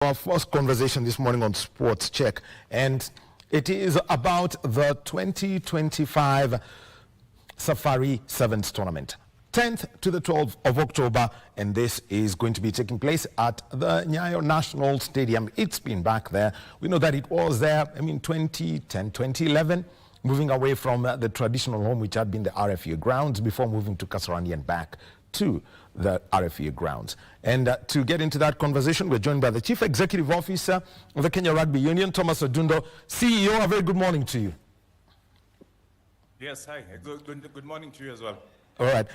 Our first conversation this morning on Sports Check, and it is about the 2025 Safari Sevens tournament. 10th to the 12th of October, and this is going to be taking place at the Nyayo National Stadium. It's been back there. We know that it was there, 2010, 2011, moving away from the traditional home, which had been the RFU grounds, before moving to Kasarani and back to the RFU grounds. And to get into that conversation, we're joined by the Chief Executive Officer of the Kenya Rugby Union, Thomas Odundo. CEO, a very good morning to you. Yes, hi. Good morning to you as well. All right.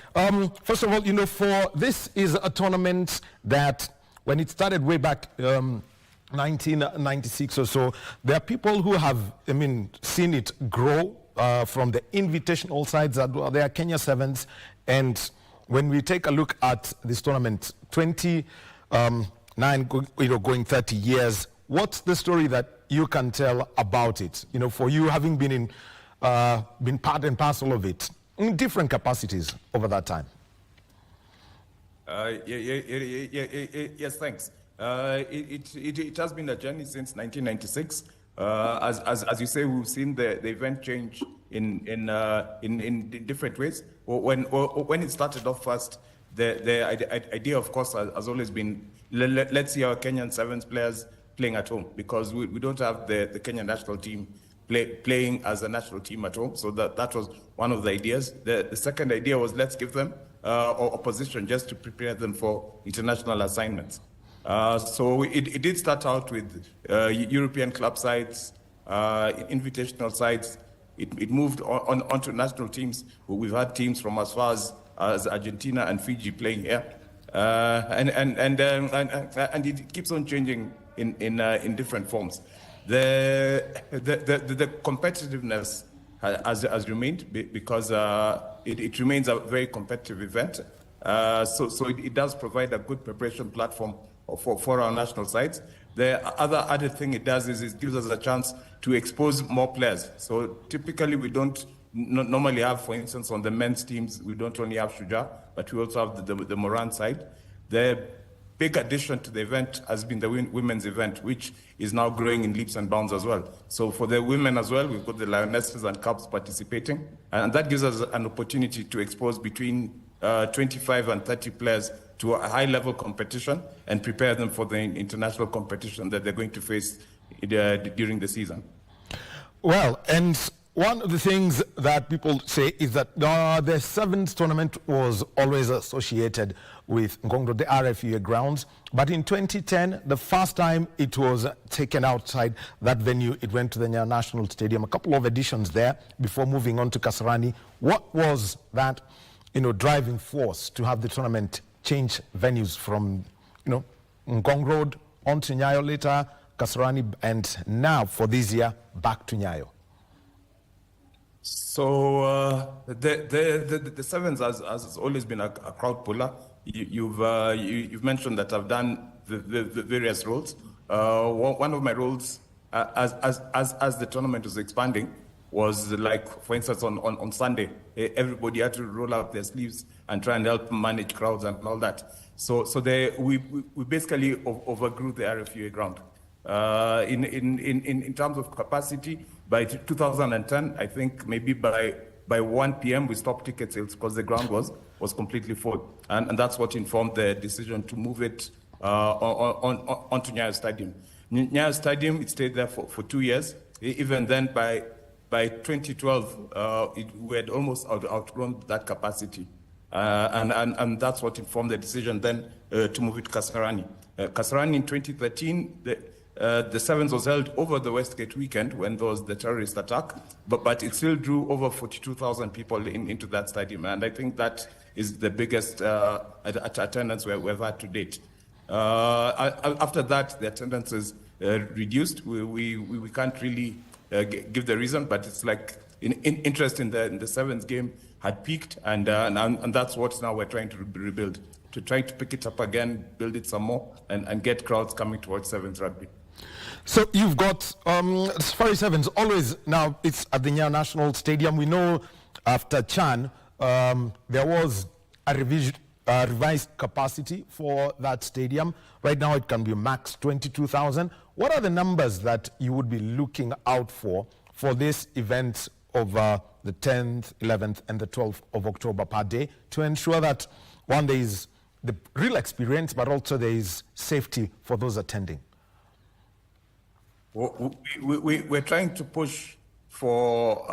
First of all, for this is a tournament that when it started way back 1996 or so, there are people who have, seen it grow from the invitational sides. There are Kenya Sevens, and when we take a look at this tournament, 29 going 30 years, what's the story that you can tell about it? For you having been part and parcel of it in different capacities over that time. Yes, thanks. It has been a journey since 1996. As you say, we've seen the event change in different ways. When it started off first, the idea, of course, has always been, let's see our Kenyan Sevens players playing at home, because we don't have the Kenyan national team playing as a national team at home. So that was one of the ideas. The second idea was, let's give them opposition just to prepare them for international assignments. So it did start out with European club sides, invitational sides. It moved on to national teams. We've had teams from as far as Argentina and Fiji playing here, and it keeps on changing in different forms. The competitiveness has remained, because it remains a very competitive event. So it does provide a good preparation platform for our national sides. The other added thing it does is it gives us a chance to expose more players. So typically we don't normally have, for instance, on the men's teams, we don't only have Shuja, but we also have the Moran side. The big addition to the event has been the women's event, which is now growing in leaps and bounds as well. So for the women as well, we've got the Lionesses and Cubs participating, and that gives us an opportunity to expose between 25 and 30 players to a high-level competition and prepare them for the international competition that they're going to face during the season. Well, and one of the things that people say is that the Sevens tournament was always associated with Ngongro, the RFU grounds. But in 2010, the first time it was taken outside that venue, it went to the National Stadium. A couple of editions there before moving on to Kasarani. What was that, driving force to have the tournament change venues from, Ngong Road on to Nyayo later, Kasarani, and now for this year back to Nyayo? So the Sevens has always been a crowd puller. You've mentioned that I've done the various roles. One of my roles as the tournament was expanding was, like, for instance, on Sunday, everybody had to roll up their sleeves and try and help manage crowds and all that. So we basically overgrew the RFUA ground. In terms of capacity, by 2010, I think maybe by 1 p.m. we stopped ticket sales because the ground was completely full, and that's what informed the decision to move it onto Nyayo Stadium. Nyayo Stadium, it stayed there for 2 years. Even then, by 2012, we had almost outgrown that capacity, and that's what informed the decision then to move it to Kasarani. Kasarani in 2013, the Sevens was held over the Westgate weekend when there was the terrorist attack, but it still drew over 42,000 people into that stadium, and I think that is the biggest attendance we've had to date. After that, the attendance is reduced. We can't really give the reason, but it's like interest in the Sevens game had peaked, and that's what now we're trying to rebuild, to try to pick it up again, build it some more, and get crowds coming towards Sevens rugby. So you've got Safari Sevens always, now it's at the Nyayo National Stadium. We know after Chan, there was a revised capacity for that stadium. Right now it can be max 22,000. What are the numbers that you would be looking out for this event of the 10th, 11th and the 12th of October per day to ensure that, one, there is the real experience, but also there is safety for those attending? We're trying to push for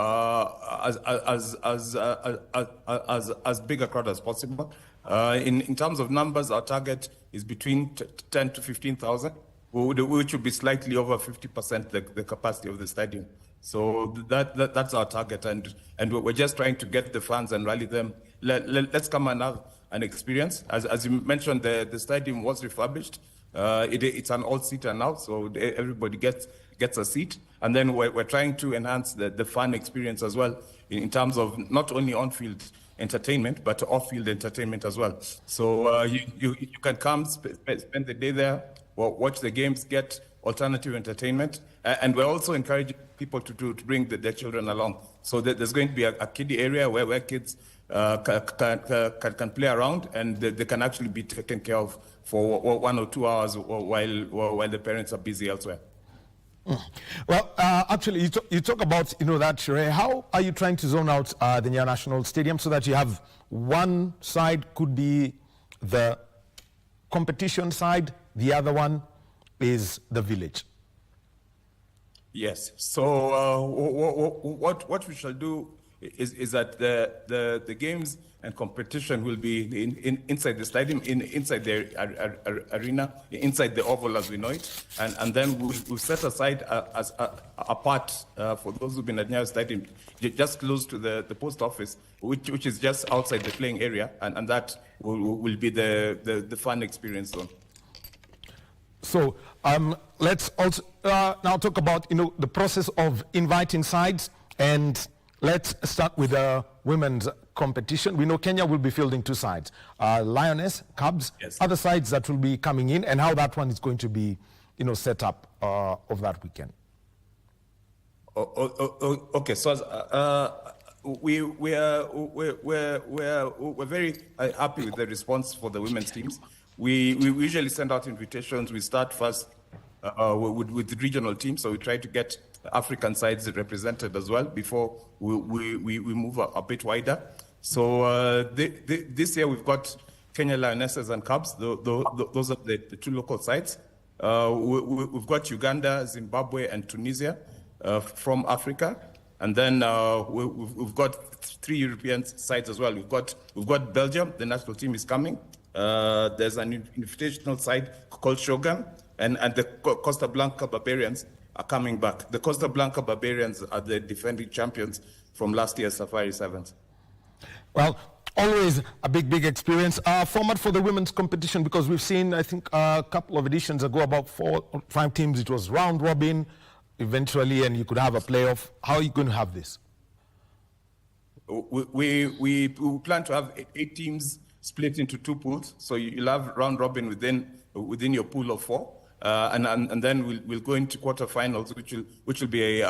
as big a crowd as possible. In terms of numbers, our target is between 10 to 15,000, which would be slightly over 50% the capacity of the stadium. So that's our target, and we're just trying to get the fans and rally them. Let's come and have an experience. As you mentioned, the stadium was refurbished. It's an all-seater now, so everybody gets a seat. And then we're trying to enhance the fan experience as well in terms of not only on-field entertainment, but off-field entertainment as well. So you can come, spend the day there, watch the games, get alternative entertainment. And we're also encouraging people to bring their children along. So there's going to be a kiddie area where kids can play around, and they can actually be taken care of for 1 or 2 hours while the parents are busy elsewhere. Well, actually, you talk about that, Shere. How are you trying to zone out the Nya National Stadium so that you have one side could be the competition side, the other one is the village? Yes. So what we shall do is that the games and competition will be inside the stadium, inside the arena, inside the oval as we know it, and then we'll set aside a part for those who've been at Nyayo Stadium, just close to the post office, which is just outside the playing area, and that will be the fun experience zone. So let's also now talk about the process of inviting sides, and let's start with the women's competition. We know Kenya will be fielding 2 sides, Lioness, Cubs, yes. Other sides that will be coming in, and how that one is going to be set up of that weekend. Okay, so we're very happy with the response for the women's teams. We usually send out invitations. We start first with the regional teams, so we try to get African sides represented as well before we move a bit wider. So this year we've got Kenya Lionesses and Cubs. Those are the 2 local sides. We've got Uganda, Zimbabwe, and Tunisia from Africa, and then we've got 3 European sides as well. We've got Belgium. The national team is coming. There's an invitational side called Shogun, and the Costa Blanca Barbarians are coming back. The Costa Blanca Barbarians are the defending champions from last year's Safari Sevens. Well, always a big experience. Format for the women's competition, because we've seen, I think, a couple of editions ago, about 4 or 5 teams. It was round robin eventually, and you could have a playoff. How are you going to have this? We plan to have 8 teams split into 2 pools. So you'll have round robin within your pool of 4. And then we'll go into quarterfinals, which will be a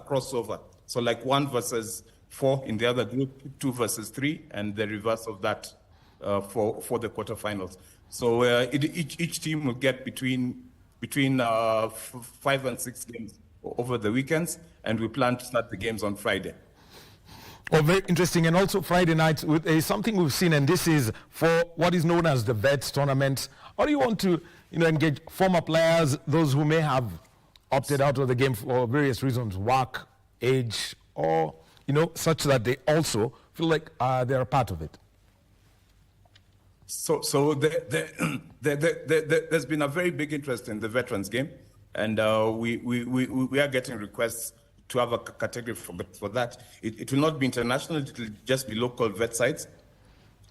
crossover. So like 1 versus 4 in the other group, 2 versus 3, and the reverse of that for the quarterfinals. So each team will get between 5 and 6 games over the weekends, and we plan to start the games on Friday. Oh, very interesting. And also Friday nights with something we've seen, and this is for what is known as the Vets tournament. How do you want to engage former players, those who may have opted out of the game for various reasons, work, age, or such that they also feel like they're a part of it? So there's been a very big interest in the veterans game, and we are getting requests to have a category for that. It will not be international, it will just be local vet sites.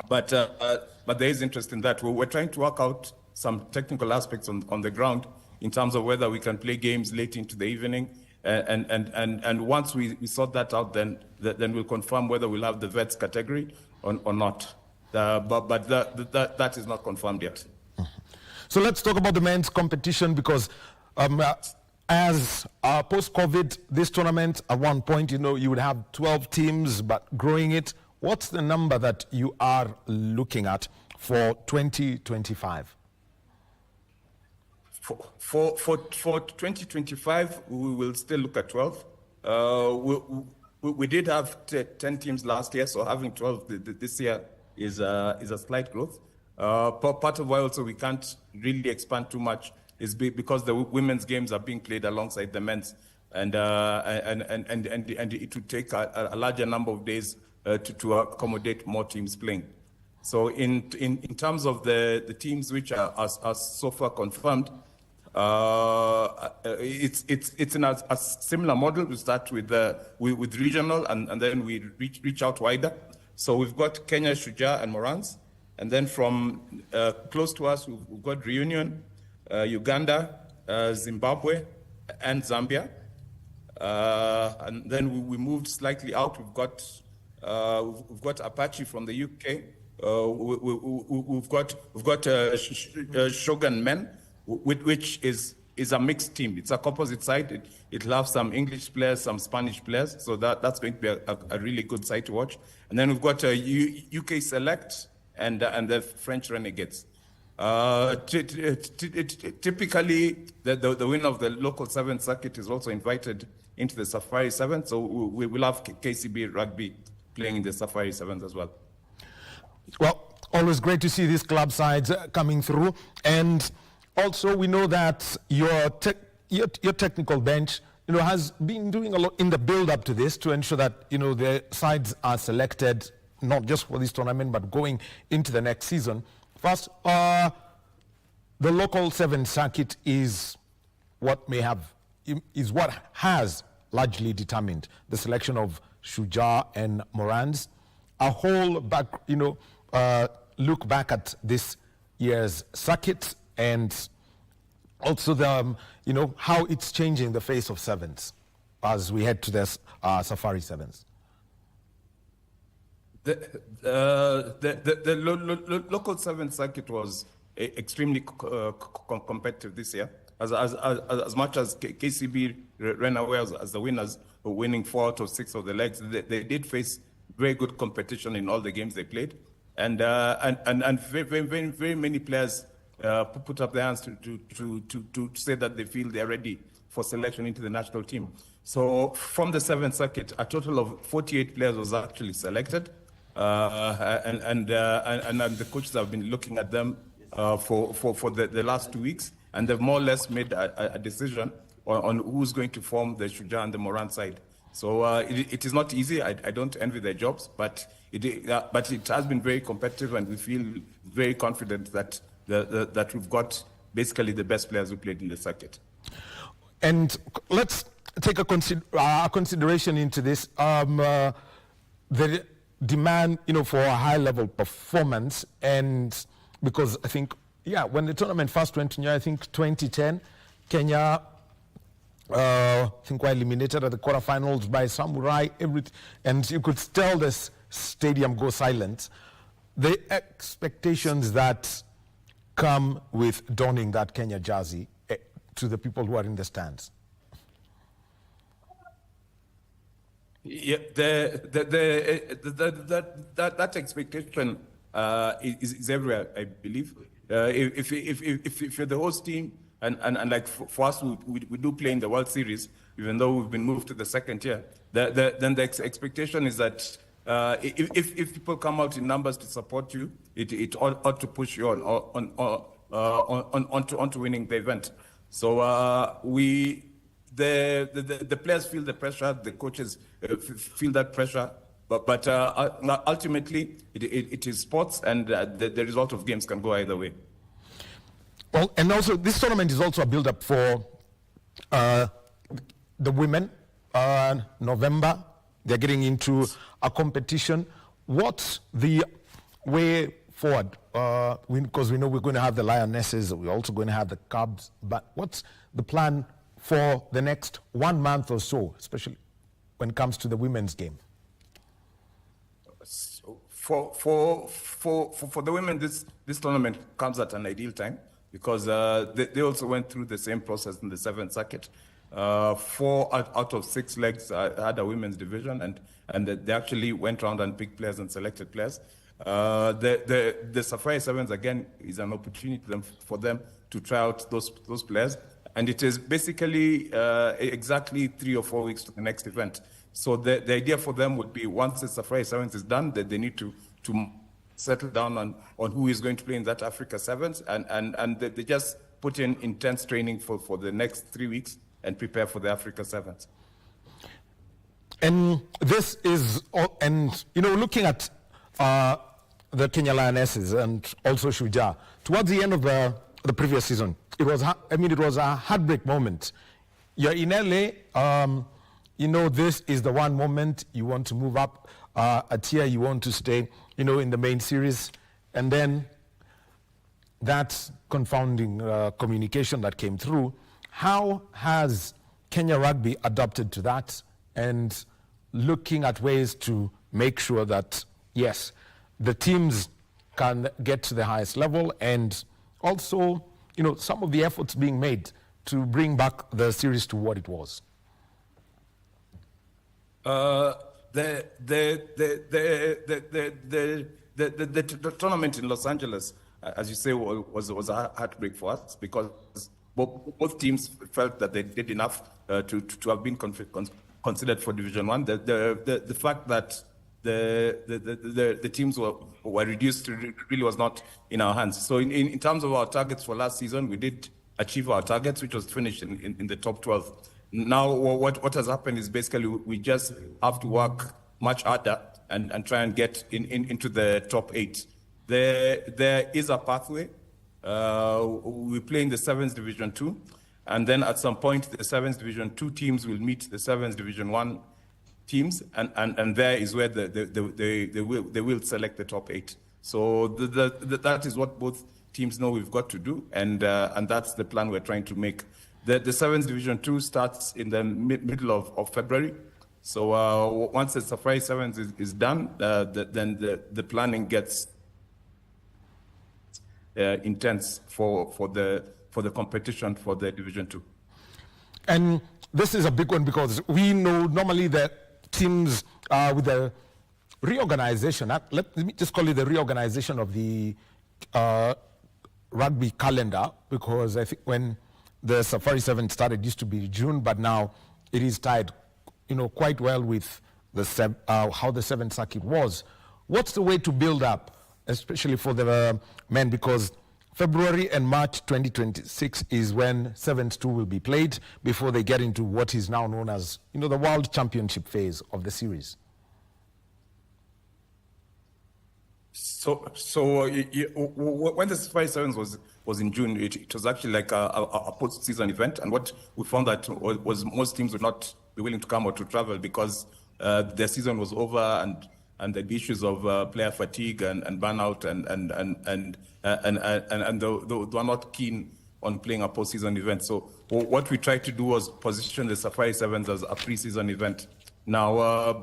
But there is interest in that. We're trying to work out some technical aspects on the ground in terms of whether we can play games late into the evening. And once we sort that out, then we'll confirm whether we'll have the vets category or not. But that is not confirmed yet. So let's talk about the men's competition, because as post-COVID, this tournament, at one point, you would have 12 teams, but growing it, What's the number that you are looking at for 2025? For 2025, we will still look at 12. We did have 10 teams last year, so having 12 this year is a slight growth. Part of why also we can't really expand too much is because the women's games are being played alongside the men's, and it would take a larger number of days to accommodate more teams playing. So in terms of the teams which are so far confirmed, it's in a similar model. We start with regional, and then we reach out wider. So we've got Kenya, Shujaa, and Morans, and then from close to us we've got Reunion, Uganda, Zimbabwe, and Zambia. And then we moved slightly out. We've got Apache from the UK. We've got Shogun Men, which is a mixed team. It's a composite side. It'll have some English players, some Spanish players. So that's going to be a really good side to watch. And then we've got UK Select and the French Renegades. Typically, the winner of the local 7th circuit is also invited into the Safari 7th. So we will have KCB Rugby playing in the Safari 7th as well. Well, always great to see these club sides coming through. And also, we know that your technical bench, has been doing a lot in the build-up to this to ensure that, the sides are selected not just for this tournament, but going into the next season. First, the local 7th circuit is what has largely determined the selection of Shujaa and Morans. A whole look back at this year's circuit and also the how it's changing the face of 7s as we head to this Safari 7s. The local 7th circuit was extremely competitive this year. As much as KCB ran away as the winners, winning 4 out of 6 of the legs, they did face very good competition in all the games they played, and very many players put up their hands to say that they feel they're ready for selection into the national team. So from the 7th circuit, a total of 48 players was actually selected, and the coaches have been looking at them for the last 2 weeks, and they've more or less made a decision on who's going to form the Shujaa and the Moran side. So it is not easy. I don't envy their jobs, but it has been very competitive, and we feel very confident that that we've got basically the best players who played in the circuit. And let's take a consideration into this. The demand, for a high-level performance, and because I think, when the tournament first went to, I think 2010, Kenya, I think were eliminated at the quarterfinals by Samurai, and you could tell this stadium go silent. The expectations that come with donning that Kenya jersey to the people who are in the stands. Yeah, that expectation is everywhere, I believe. If you're the host team, and like for us, we do play in the World Series, even though we've been moved to the second tier, then the expectation is that if people come out in numbers to support you, it ought to push you onto winning the event. So the players feel the pressure, the coaches feel that pressure, but ultimately it is sports, and the result of games can go either way. Well, and also this tournament is also a build-up for the women. November, they're getting into a competition. What's the way forward? Because we know we're going to have the Lionesses, we're also going to have the Cubs, but what's the plan for the next 1 month or so, especially when it comes to the women's game? So for the women, this tournament comes at an ideal time, because they also went through the same process in the 7th circuit. 4 out of 6 legs had a women's division, and they actually went around and picked players and selected players. The Safari Sevens again is an opportunity for them to try out those players, and it is basically exactly 3 or 4 weeks to the next event. So the idea for them would be, once the Safari Sevens is done, that they need to settle down on who is going to play in that Africa Sevens, and they just put in intense training for the next 3 weeks and prepare for the Africa Sevens. And this is, and looking at the Kenya Lionesses and also Shujaa, towards the end of the previous season, it was a heartbreak moment. You're in LA, this is the one moment you want to move up a tier, you want to stay, in the main series, and then that confounding communication that came through. How has Kenya Rugby adapted to that, and looking at ways to make sure that, yes, the teams can get to the highest level, and also, some of the efforts being made to bring back the series to what it was? The tournament in Los Angeles, as you say, was a heartbreak for us, because both teams felt that they did enough to have been considered for Division 1. The fact that the teams were reduced really was not in our hands. So in terms of our targets for last season, we did achieve our targets, which was finished in the top 12. Now what has happened is basically we just have to work much harder and try and get into the top 8. There is a pathway. We play in the 7th Division 2, and then at some point the 7th Division 2 teams will meet the 7th Division 1 teams, and there is where they will select the top 8. So that is what both teams know we've got to do, and that's the plan we're trying to make. The 7th Division 2 starts in the middle of February. So once the Safari Sevens is done, then the planning gets intense for the competition for the Division 2. And this is a big one, because we know normally that teams with the reorganization, let me just call it the reorganization of the rugby calendar, because I think when the Safari 7 started, it used to be June, but now it is tied, quite well with the how the 7th circuit was. What's the way to build up, especially for the men, because February and March 2026 is when 7th 2 will be played before they get into what is now known as, the World Championship phase of the series. So when the Safari Sevens was in June, it was actually like a post-season event, and what we found that was most teams would not be willing to come or to travel, because their season was over, and the issues of player fatigue and burnout, and they were not keen on playing a post-season event. So what we tried to do was position the Safari Sevens as a pre-season event. Now,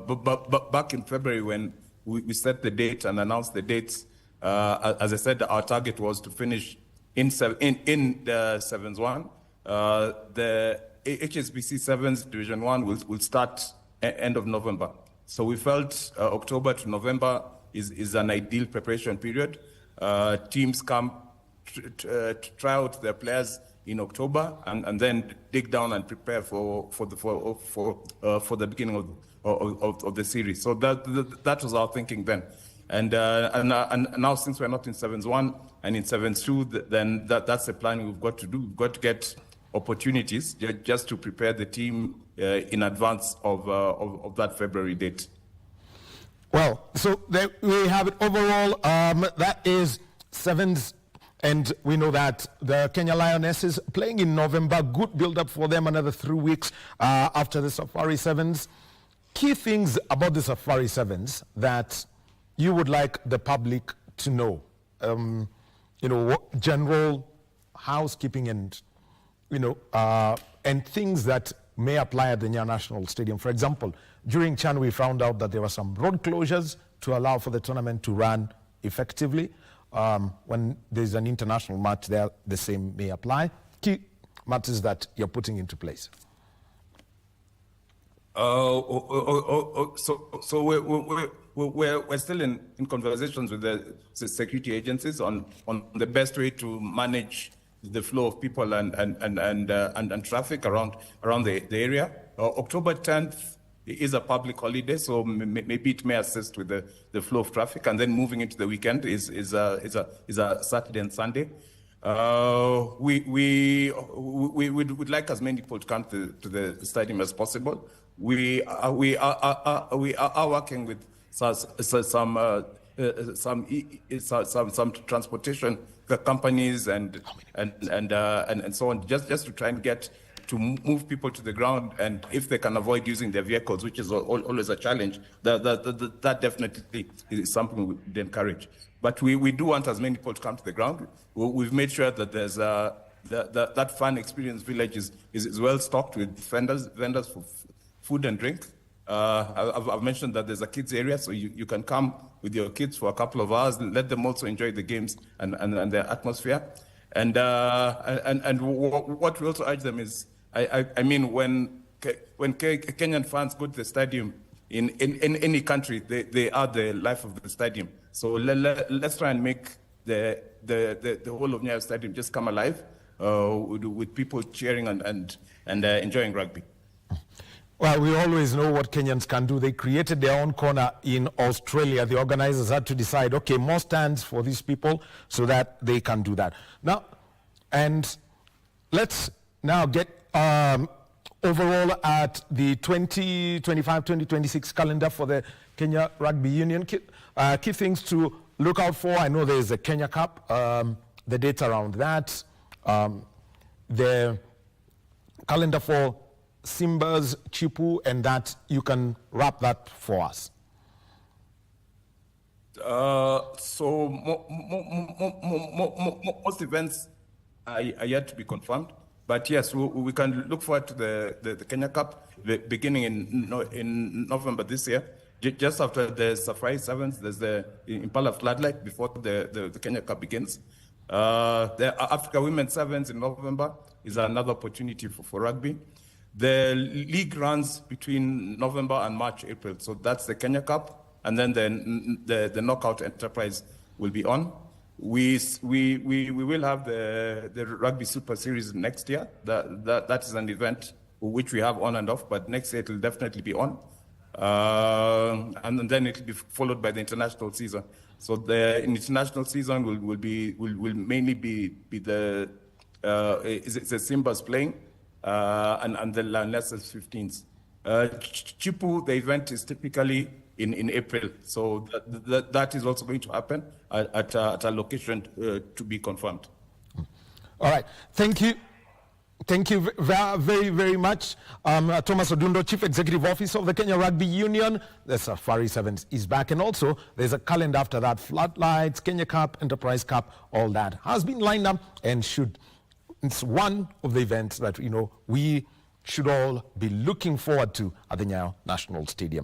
back in February, when we set the date and announced the dates, as I said, our target was to finish in the Sevens 1. The HSBC Sevens Division 1 will start end of November. So we felt October to November is an ideal preparation period. Teams come try out their players in October, and then dig down and prepare for the beginning of the series. So that was our thinking then. And now, since we're not in Sevens 1 and in Sevens 2, then that's the plan we've got to do. We've got to get opportunities just to prepare the team in advance of that February date. Well, so there we have it overall. That is Sevens, and we know that the Kenya Lionesses playing in November, good build-up for them, another 3 weeks after the Safari Sevens. Key things about the Safari Sevens that you would like the public to know, general housekeeping and, and things that may apply at the Nyayo National Stadium. For example, during CHAN, we found out that there were some road closures to allow for the tournament to run effectively. When there's an international match there, the same may apply. Key matters that you're putting into place. So we're still in conversations with the security agencies on the best way to manage the flow of people and traffic around the area. October 10th is a public holiday, so maybe it may assist with the flow of traffic. And then moving into the weekend is a Saturday and Sunday. We would like as many people to come to the stadium as possible. We are working with some transportation companies and so on, just to try and get to move people to the ground, and if they can avoid using their vehicles, which is always a challenge, that definitely is something we'd encourage. But we do want as many people to come to the ground. We've made sure that there's that fun experience village is well stocked with vendors for food and drink. I've mentioned that there's a kids area, so you can come with your kids for a couple of hours, let them also enjoy the games and the atmosphere. And what we also urge them is, I mean, when Kenyan fans go to the stadium in any country, they are the life of the stadium. So let's try and make the whole of Nyayo Stadium just come alive with people cheering and enjoying rugby. Well, we always know what Kenyans can do. They created their own corner in Australia. The organizers had to decide, okay, more stands for these people so that they can do that. Now, and let's now get overall at the 2025-2026 calendar for the Kenya Rugby Union. Key things to look out for. I know there's a Kenya Cup, the dates around that, the calendar for Simba's, Chipu, and that you can wrap that for us. So most events are yet to be confirmed, but yes, we can look forward to the Kenya Cup beginning in November this year. Just after the Safari Sevens, there's the Impala Floodlight before the Kenya Cup begins. The Africa Women's Sevens in November is another opportunity for rugby. The league runs between November and March, April. So that's the Kenya Cup, and then the Knockout Enterprise will be on. We will have the Rugby Super Series next year. That is an event which we have on and off, but next year it will definitely be on. And then it will be followed by the international season. So the international season will mainly be the Simba's playing. And the Lionesses 15s. Chipu, the event is typically in April, so that is also going to happen at a location to be confirmed. All right, thank you. Thank you very, very much. Thomas Odundo, Chief Executive Officer of the Kenya Rugby Union. The Safari Sevens is back, and also there's a calendar after that, Floodlights, Kenya Cup, Enterprise Cup, all that has been lined up and it's one of the events that we should all be looking forward to at the Nyayo National Stadium.